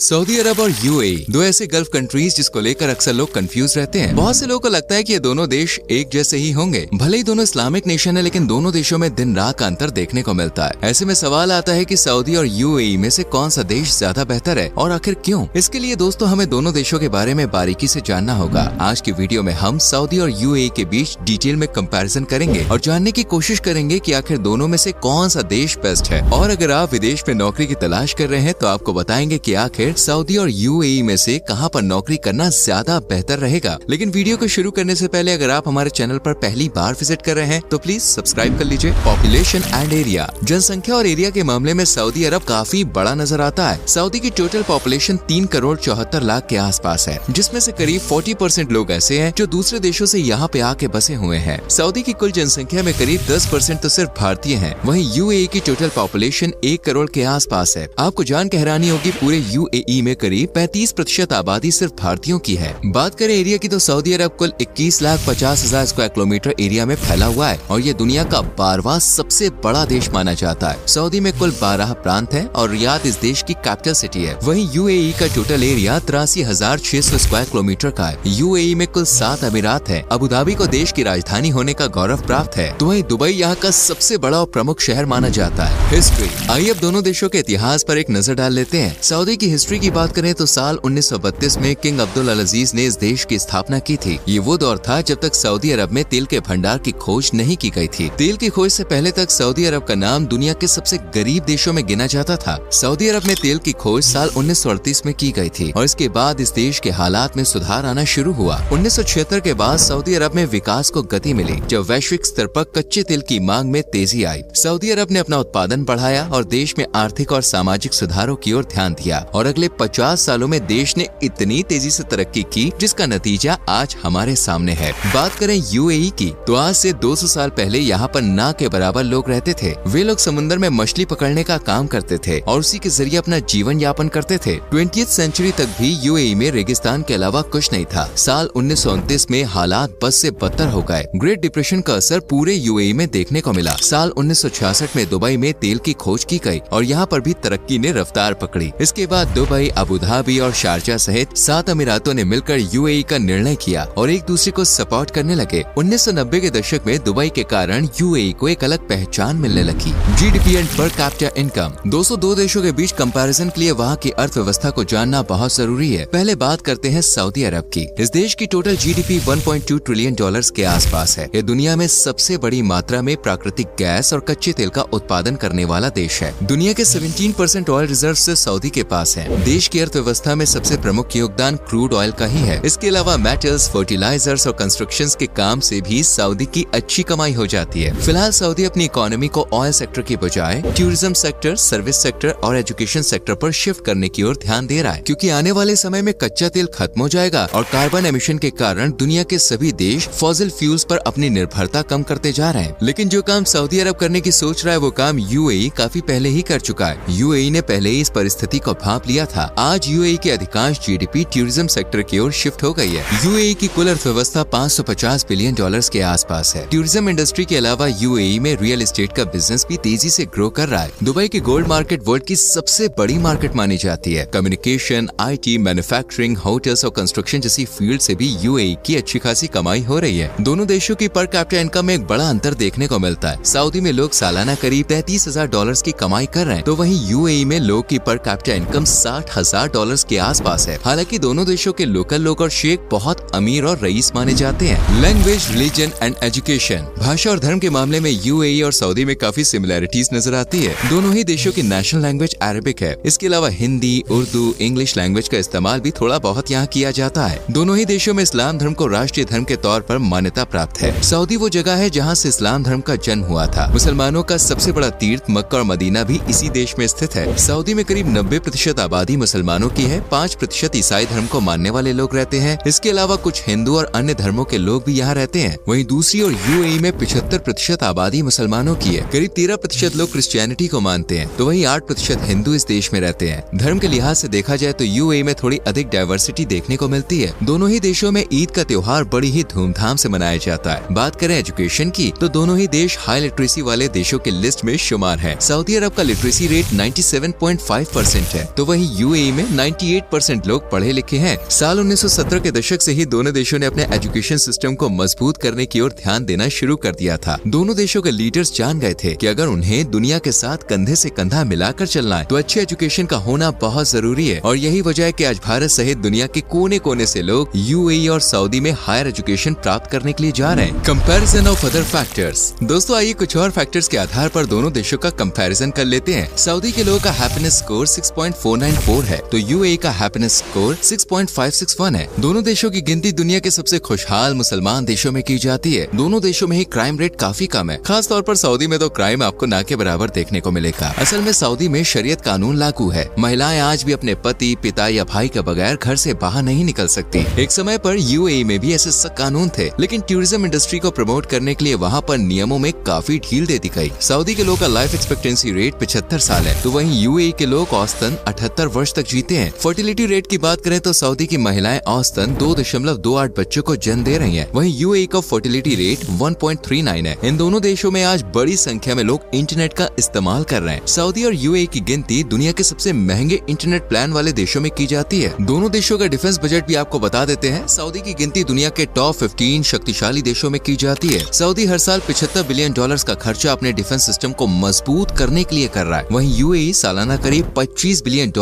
Saudi अरब और UAE दो ऐसे गल्फ कंट्रीज जिसको लेकर अक्सर लोग कंफ्यूज रहते हैं। बहुत से लोगों को लगता है कि ये दोनों देश एक जैसे ही होंगे। भले ही दोनों इस्लामिक नेशन है, लेकिन दोनों देशों में दिन रात का अंतर देखने को मिलता है। ऐसे में सवाल आता है कि सऊदी और यूएई में से कौन सा देश ज्यादा बेहतर है और आखिर क्यों। इसके लिए दोस्तों हमें दोनों देशों के बारे में बारीकी से जानना होगा। आज की वीडियो में हम सऊदी और यूएई के बीच डिटेल में कंपैरिजन करेंगे और जानने की कोशिश करेंगे कि आखिर दोनों में से कौन सा देश बेस्ट है। और अगर आप विदेश में नौकरी की तलाश कर रहे हैं तो आपको बताएंगे कि आखिर सऊदी और यूएई में से कहां पर नौकरी करना ज्यादा बेहतर रहेगा। लेकिन वीडियो को शुरू करने से पहले अगर आप हमारे चैनल पर पहली बार विजिट कर रहे हैं तो प्लीज सब्सक्राइब कर लीजिए। Population and area. जनसंख्या और एरिया के मामले में सऊदी अरब काफी बड़ा नजर आता है। सऊदी की टोटल पॉपुलेशन 3 करोड़ 74 लाख के आसपास है, जिसमें से करीब 40% लोग ऐसे हैं जो दूसरे देशों से यहाँ पे आके बसे हुए हैं। सऊदी की कुल जनसंख्या में करीब 10% तो सिर्फ भारतीय हैं। वहीं यूएई की टोटल पॉपुलेशन 1 करोड़ के आसपास है। आपको जान के हैरानी होगी, पूरे यूएई में करीब 35% आबादी सिर्फ भारतीयों की है। बात करें एरिया की तो सऊदी अरब कुल 21,50,000 स्क्वायर किलोमीटर एरिया में फैला हुआ है और ये दुनिया का 12वां सबसे बड़ा देश माना जाता है। सऊदी में कुल 12 प्रांत हैं और रियाद इस देश की कैपिटल सिटी है। वहीं यूएई का टोटल एरिया 83,600 स्क्वायर किलोमीटर का है। यूएई में कुल 7 अमीरात है। अबू धाबी को देश की राजधानी होने का गौरव प्राप्त है। तो वहीं दुबई यहाँ का सबसे बड़ा और प्रमुख शहर माना जाता है। हिस्ट्री। आइए अब दोनों देशों के इतिहास पर एक नजर डाल लेते हैं। सऊदी की हिस्ट्री की बात करें तो साल 1932 में किंग अब्दुल अजीज ने इस देश की स्थापना की थी। ये वो दौर था जब तक सऊदी अरब में तेल के भंडार की खोज नहीं की गई थी। तेल की खोज से पहले तक सऊदी अरब का नाम दुनिया के सबसे गरीब देशों में गिना जाता था। सऊदी अरब में तेल की खोज साल 1938 में की गई थी और इसके बाद इस देश के हालात में सुधार आना शुरू हुआ। 1976 के बाद सऊदी अरब में विकास को गति मिली जब वैश्विक स्तर पर कच्चे तेल की मांग में तेजी आई। सऊदी अरब ने अपना उत्पादन बढ़ाया और देश में आर्थिक और सामाजिक सुधारों की ओर ध्यान दिया और अगले 50 सालों में देश ने इतनी तेजी से तरक्की की जिसका नतीजा आज हमारे सामने है। बात करें यूएई की तो आज से 200 साल पहले यहाँ पर ना के बराबर लोग रहते थे। वे लोग समुद्र में मछली पकड़ने का काम करते थे और उसी के जरिए अपना जीवन यापन करते थे। 20वीं सेंचुरी तक भी यूएई में रेगिस्तान के अलावा कुछ नहीं था। साल 1929 में हालात बद से बदतर हो गए। ग्रेट डिप्रेशन का असर पूरे यूएई में देखने को मिला। साल 1966 में दुबई में तेल की खोज की गई और यहाँ पर भी तरक्की ने रफ्तार पकड़ी। इसके बाद दुबई, अबू धाबी और शारजा सहित 7 अमीरातों ने मिलकर यूएई का निर्णय किया और एक दूसरे को सपोर्ट करने लगे। 1990 के दशक में दुबई के कारण यूएई को एक अलग पहचान मिलने लगी। GDP and per capita income. 202 देशों के बीच कंपैरिजन के लिए वहाँ की अर्थव्यवस्था को जानना बहुत जरूरी है। पहले बात करते हैं सऊदी अरब की। इस देश की टोटल जीडीपी 1.2 ट्रिलियन डॉलर्स के आसपास है। ये दुनिया में सबसे बड़ी मात्रा में प्राकृतिक गैस और कच्चे तेल का उत्पादन करने वाला देश है। दुनिया के 17% ऑयल रिजर्व से सऊदी के पास है। देश की अर्थव्यवस्था में सबसे प्रमुख योगदान क्रूड ऑयल का ही है। इसके अलावा मेटल्स, फर्टिलाइजर्स और कंस्ट्रक्शन के काम से भी सऊदी की अच्छी कमाई हो जाती है। फिलहाल सऊदी अपनी इकोनॉमी को ऑयल सेक्टर की बजाय टूरिज्म सेक्टर, सर्विस सेक्टर और एजुकेशन सेक्टर पर शिफ्ट करने की ओर ध्यान दे रहा है, क्योंकि आने वाले समय में कच्चा तेल खत्म हो जाएगा और कार्बन एमिशन के कारण दुनिया के सभी देश फॉसिल फ्यूल्स पर अपनी निर्भरता कम करते जा रहे हैं। लेकिन जो काम सऊदी अरब करने की सोच रहा है वो काम यूएई काफी पहले ही कर चुका है। यूएई ने पहले ही इस परिस्थिति को भांप लिया था। आज यूएई की अधिकांश जीडीपी टूरिज्म सेक्टर की ओर शिफ्ट हो गई है। यूएई की कुल अर्थव्यवस्था 550 बिलियन डॉलर्स के आसपास है। टूरिज्म इंडस्ट्री के अलावा यूएई में रियल एस्टेट का बिजनेस भी तेजी से ग्रो कर रहा है। दुबई की गोल्ड मार्केट वर्ल्ड की सबसे बड़ी मार्केट मानी जाती है। कम्युनिकेशन, आईटी, मैन्युफैक्चरिंग, होटल्स और कंस्ट्रक्शन जैसी फील्ड से भी यूएई की अच्छी खासी कमाई हो रही है। दोनों देशों की पर कैपिटा इनकम में एक बड़ा अंतर देखने को मिलता है। सऊदी में लोग सालाना करीब 33,000 डॉलर्स की कमाई कर रहे हैं, तो वहीं यूएई में लोग की पर कैपिटा इनकम 60,000 डॉलर्स के आसपास है। हालांकि दोनों देशों के लोकल लोग और शेख बहुत अमीर और रईस माने जाते हैं। Language, religion and education. भाषा और धर्म के मामले में यूएई और सऊदी में काफी सिमिलैरिटीज नजर आती है। दोनों ही देशों की नेशनल लैंग्वेज अरबिक है। इसके अलावा हिंदी, उर्दू, इंग्लिश लैंग्वेज का इस्तेमाल भी थोड़ा बहुत यहाँ किया जाता है। दोनों ही देशों में इस्लाम धर्म को राष्ट्रीय धर्म के तौर पर मान्यता प्राप्त है। सऊदी वो जगह है जहाँ से इस्लाम धर्म का जन्म हुआ था। मुसलमानों का सबसे बड़ा तीर्थ मक्का और मदीना भी इसी देश में स्थित है। सऊदी में करीब 90% आबादी मुसलमानों की है। 5% ईसाई धर्म को मानने वाले लोग रहते हैं। इसके अलावा कुछ हिंदू और अन्य धर्मों के लोग भी यहाँ रहते हैं। वहीं दूसरी ओर यूएई में 75% आबादी मुसलमानों की है। करीब 13% लोग क्रिश्चियनिटी को मानते हैं, तो वहीं 8% हिंदू इस देश में रहते हैं। धर्म के लिहाज से देखा जाए तो यूएई में थोड़ी अधिक डाइवर्सिटी देखने को मिलती है। दोनों ही देशों में ईद का त्योहार बड़ी ही धूमधाम से मनाया जाता है। बात करें एजुकेशन की तो दोनों ही देश हाई लिटरेसी वाले देशों के लिस्ट में शुमार है। सऊदी अरब का लिटरेसी रेट 97.5% है, तो वहीं यूएई में 98% लोग पढ़े लिखे हैं। साल 1970 के दशक से ही दोनों देशों ने अपने एजुकेशन सिस्टम को मजबूत करने की ओर ध्यान देना शुरू कर दिया था। दोनों देशों के लीडर्स जान गए थे कि अगर उन्हें दुनिया के साथ कंधे से कंधा मिलाकर चलना है तो अच्छी एजुकेशन का होना बहुत जरूरी है। और यही वजह है कि आज भारत सहित दुनिया के कोने कोने से लोग यूएई और सऊदी में हायर एजुकेशन प्राप्त करने के लिए जा रहे हैं। Comparison of other factors. दोस्तों आइए कुछ और फैक्टर्स के आधार पर दोनों देशों का कंपैरिजन कर लेते हैं। सऊदी के लोगों का हैप्पीनेस स्कोर 6.494 है तो यूएई का हैप्पीनेस स्कोर 6.561 है। दोनों देशों की गिनती दुनिया के सबसे खुशहाल मुसलमान देशों में की जाती है। दोनों देशों में ही क्राइम रेट काफी कम है। खास तौर पर सऊदी में तो क्राइम आपको ना के बराबर देखने को मिलेगा। असल में सऊदी में शरीयत कानून लागू है। महिलाएं आज भी अपने पति, पिता या भाई के बगैर घर से बाहर नहीं निकल सकती। एक समय पर यूएई में भी ऐसे सख्त कानून थे, लेकिन टूरिज्म इंडस्ट्री को प्रमोट करने के लिए वहाँ पर नियमों में काफी ढील दे दी गई। सऊदी के लोगों का लाइफ एक्सपेक्टेंसी रेट 75 साल है तो वहीं यूएई के लोग औसतन 78 वर्ष तक जीते हैं। फर्टिलिटी रेट की बात करें तो सऊदी की महिलाएं औसतन 2.28 बच्चों को जन्म दे रही हैं। वहीं यूएई का फर्टिलिटी रेट 1.39 है। इन दोनों देशों में आज बड़ी संख्या में लोग इंटरनेट का इस्तेमाल कर रहे हैं। सऊदी और यूएई की गिनती दुनिया के सबसे महंगे इंटरनेट प्लान वाले देशों में की जाती है। दोनों देशों का डिफेंस बजट भी आपको बता देते हैं। सऊदी की गिनती दुनिया के टॉप 15 शक्तिशाली देशों में की जाती है। सऊदी हर साल $75 बिलियन का खर्चा अपने डिफेंस सिस्टम को मजबूत करने के लिए कर रहा है। वहीं यूएई सालाना करीब $25 बिलियन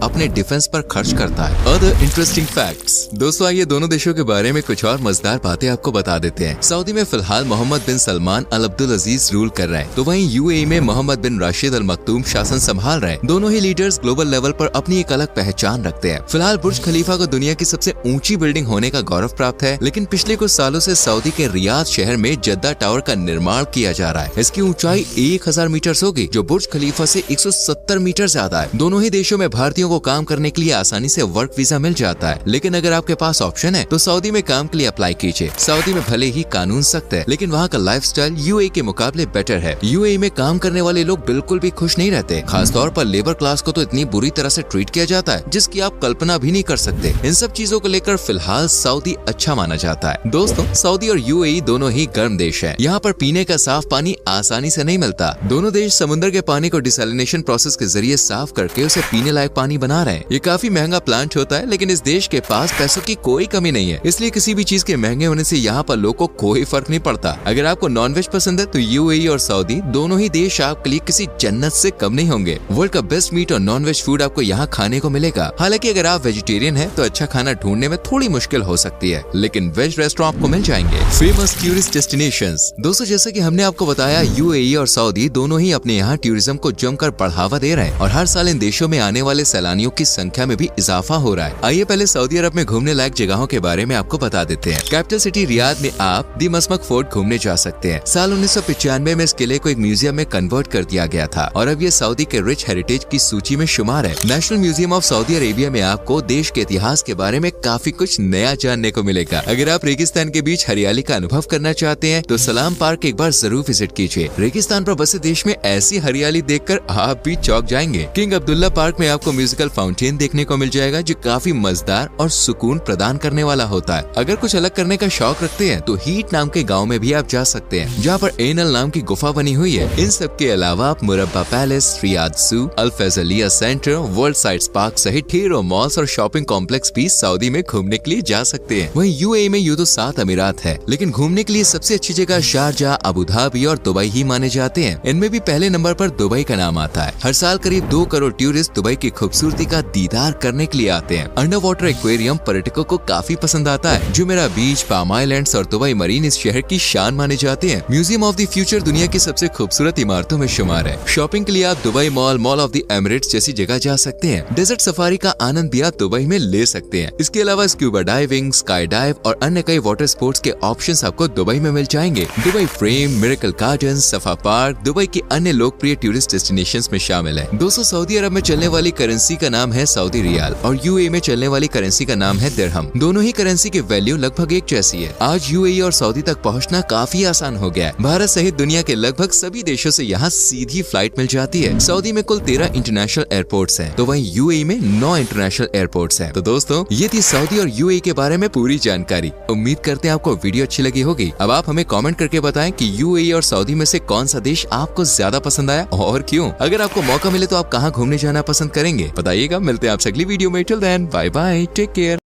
अपने डिफेंस पर खर्च करता है। Other interesting facts. दोस्तों आइए दोनों देशों के बारे में कुछ और मजेदार बातें आपको बता देते हैं। सऊदी में फिलहाल मोहम्मद बिन सलमान अल अब्दुल अजीज रूल कर रहे हैं तो वहीं यूएई में मोहम्मद बिन राशिद अल मखदूम शासन संभाल रहे हैं। दोनों ही लीडर्स ग्लोबल लेवल पर अपनी एक अलग पहचान रखते हैं। फिलहाल बुर्ज खलीफा को दुनिया की सबसे ऊंची बिल्डिंग होने का गौरव प्राप्त है, लेकिन पिछले कुछ सालों से सऊदी के रियाद शहर में जद्दा टावर का निर्माण किया जा रहा है। इसकी ऊंचाई 1000 मीटर होगी जो बुर्ज खलीफा से 170 मीटर ज्यादा है। दोनों ही देशों में भारतीयों को काम करने के लिए आसानी से वर्क वीजा मिल जाता है, लेकिन अगर आपके पास ऑप्शन है तो सऊदी में काम के लिए अप्लाई कीजिए। सऊदी में भले ही कानून सख्त है, लेकिन वहाँ का लाइफस्टाइल यूएई के मुकाबले बेटर है। यूएई में काम करने वाले लोग बिल्कुल भी खुश नहीं रहते। खासतौर पर लेबर क्लास को तो इतनी बुरी तरह से ट्रीट किया जाता है जिसकी आप कल्पना भी नहीं कर सकते। इन सब चीजों को लेकर फिलहाल सऊदी अच्छा माना जाता है। दोस्तों सऊदी और यूएई दोनों ही गर्म देश है। यहाँ पर पीने का साफ पानी आसानी से नहीं मिलता। दोनों देश समुद्र के पानी को डिसैलिनेशन प्रोसेस के जरिए साफ करके उसे पीने लायक पानी बना रहे हैं। ये काफी महंगा प्लांट होता है, लेकिन इस देश के पास पैसों की कोई कमी नहीं है, इसलिए किसी भी चीज के महंगे होने से यहाँ पर लोगों को कोई फर्क नहीं पड़ता। अगर आपको नॉनवेज पसंद है तो यूएई और सऊदी दोनों ही देश आपके लिए किसी जन्नत से कम नहीं होंगे। वर्ल्ड का बेस्ट मीट और नॉनवेज फूड आपको यहाँ खाने को मिलेगा। हालांकि अगर आप वेजिटेरियन हैं तो अच्छा खाना ढूंढने में थोड़ी मुश्किल हो सकती है, लेकिन वेज रेस्टोरेंट आपको मिल जाएंगे। Famous tourist destinations. दोस्तों जैसे कि हमने आपको बताया यूएई और सऊदी दोनों ही अपने यहाँ टूरिज्म को जमकर बढ़ावा दे रहे हैं और हर साल इन देशों में आने वाले सैलानियों की संख्या में भी इजाफा हो रहा है। आइए पहले सऊदी अरब में घूमने लायक जगहों के बारे में आपको बता देते हैं। कैपिटल सिटी रियाद में आप दी मसमक फोर्ट घूमने जा सकते हैं। साल 1995 में इस किले को एक म्यूजियम में कन्वर्ट कर दिया गया था और अब ये सऊदी के रिच हेरिटेज की सूची में शुमार है। National museum of Saudi Arabia में आपको देश के इतिहास के बारे में काफी कुछ नया जानने को मिलेगा। अगर आप रेगिस्तान के बीच हरियाली का अनुभव करना चाहते हैं तो सलाम पार्क एक बार जरूर विजिट कीजिए। रेगिस्तान पर बसे देश में ऐसी हरियाली देखकर आप भी चौंक जाएंगे। किंग अब्दुल्ला पार्क में आपको म्यूजिकल फाउंटेन देखने को मिल जाएगा जो काफी मजेदार और सुकून प्रदान करने वाला होता है। अगर कुछ अलग करने का शौक रखते हैं तो हीट नाम के गाँव में भी आप जा सकते हैं जहाँ पर एनल नाम की गुफा बनी हुई है। इन सब के अलावा आप मुरब्बा पैलेस, रियाद जू, अल फैजलिया सेंटर, वर्ल्ड साइट्स पार्क सहित ढेरों मॉल्स और शॉपिंग कॉम्प्लेक्स भी सऊदी में घूमने के लिए जा सकते हैं। वहीं यूएई में यूं तो 7 अमीरात है, लेकिन घूमने के लिए सबसे अच्छी जगह शारजाह, अबू धाबी और दुबई ही माने जाते हैं। इनमें भी पहले नंबर पर दुबई का नाम आता है। हर साल करीब 2 करोड़ टूरिस्ट दुबई की खूबसूरती का दीदार करने के लिए आते हैं। अंडर वाटर एक्वेरियम पर्यटकों को काफी पसंद आता है। जुमेरा बीच, पाम आइलैंड्स और दुबई मरीन इस शहर की शान माने जाते हैं। म्यूजियम ऑफ द फ्यूचर दुनिया की सबसे खूबसूरत इमारतों में शुमार है। शॉपिंग के लिए आप Dubai mall, mall of the Emirates जैसी जगह जा सकते हैं। डेजर्ट सफारी का आनंद भी आप दुबई में ले सकते हैं। इसके अलावा स्क्यूबा डाइविंग, स्काई डाइव और अन्य कई वाटर स्पोर्ट्स के ऑप्शंस आपको दुबई में मिल जाएंगे। दुबई फ्रेम, मिरेकल गार्डन, सफा पार्क दुबई की अन्य लोकप्रिय टूरिस्ट डेस्टिनेशंस में शामिल है। दोस्तों सऊदी अरब में चलने वाली करेंसी का नाम है सऊदी रियाल और यूएई में चलने वाली करेंसी का नाम है दिरहम। दोनों ही करेंसी की वैल्यू लगभग एक जैसी है। आज यूएई और सऊदी तक पहुंचना काफी आसान हो गया है। भारत सहित दुनिया के लगभग सभी देशों से यहाँ सीधी फ्लाइट मिल जाती है। सऊदी में कुल 13 इंटरनेशनल एयरपोर्ट्स हैं, तो वहीं यूएई में 9 इंटरनेशनल एयरपोर्ट्स हैं। तो दोस्तों ये थी सऊदी और यूएई के बारे में पूरी जानकारी। उम्मीद करते हैं आपको वीडियो अच्छी लगी होगी। अब आप हमें कमेंट करके बताएं कि यूएई और सऊदी में से कौन सा देश आपको ज्यादा पसंद आया और क्यों। अगर आपको मौका मिले तो आप कहाँ घूमने जाना पसंद करेंगे बताइएगा। मिलते हैं आपसे अगली वीडियो में। Till then bye bye, take care.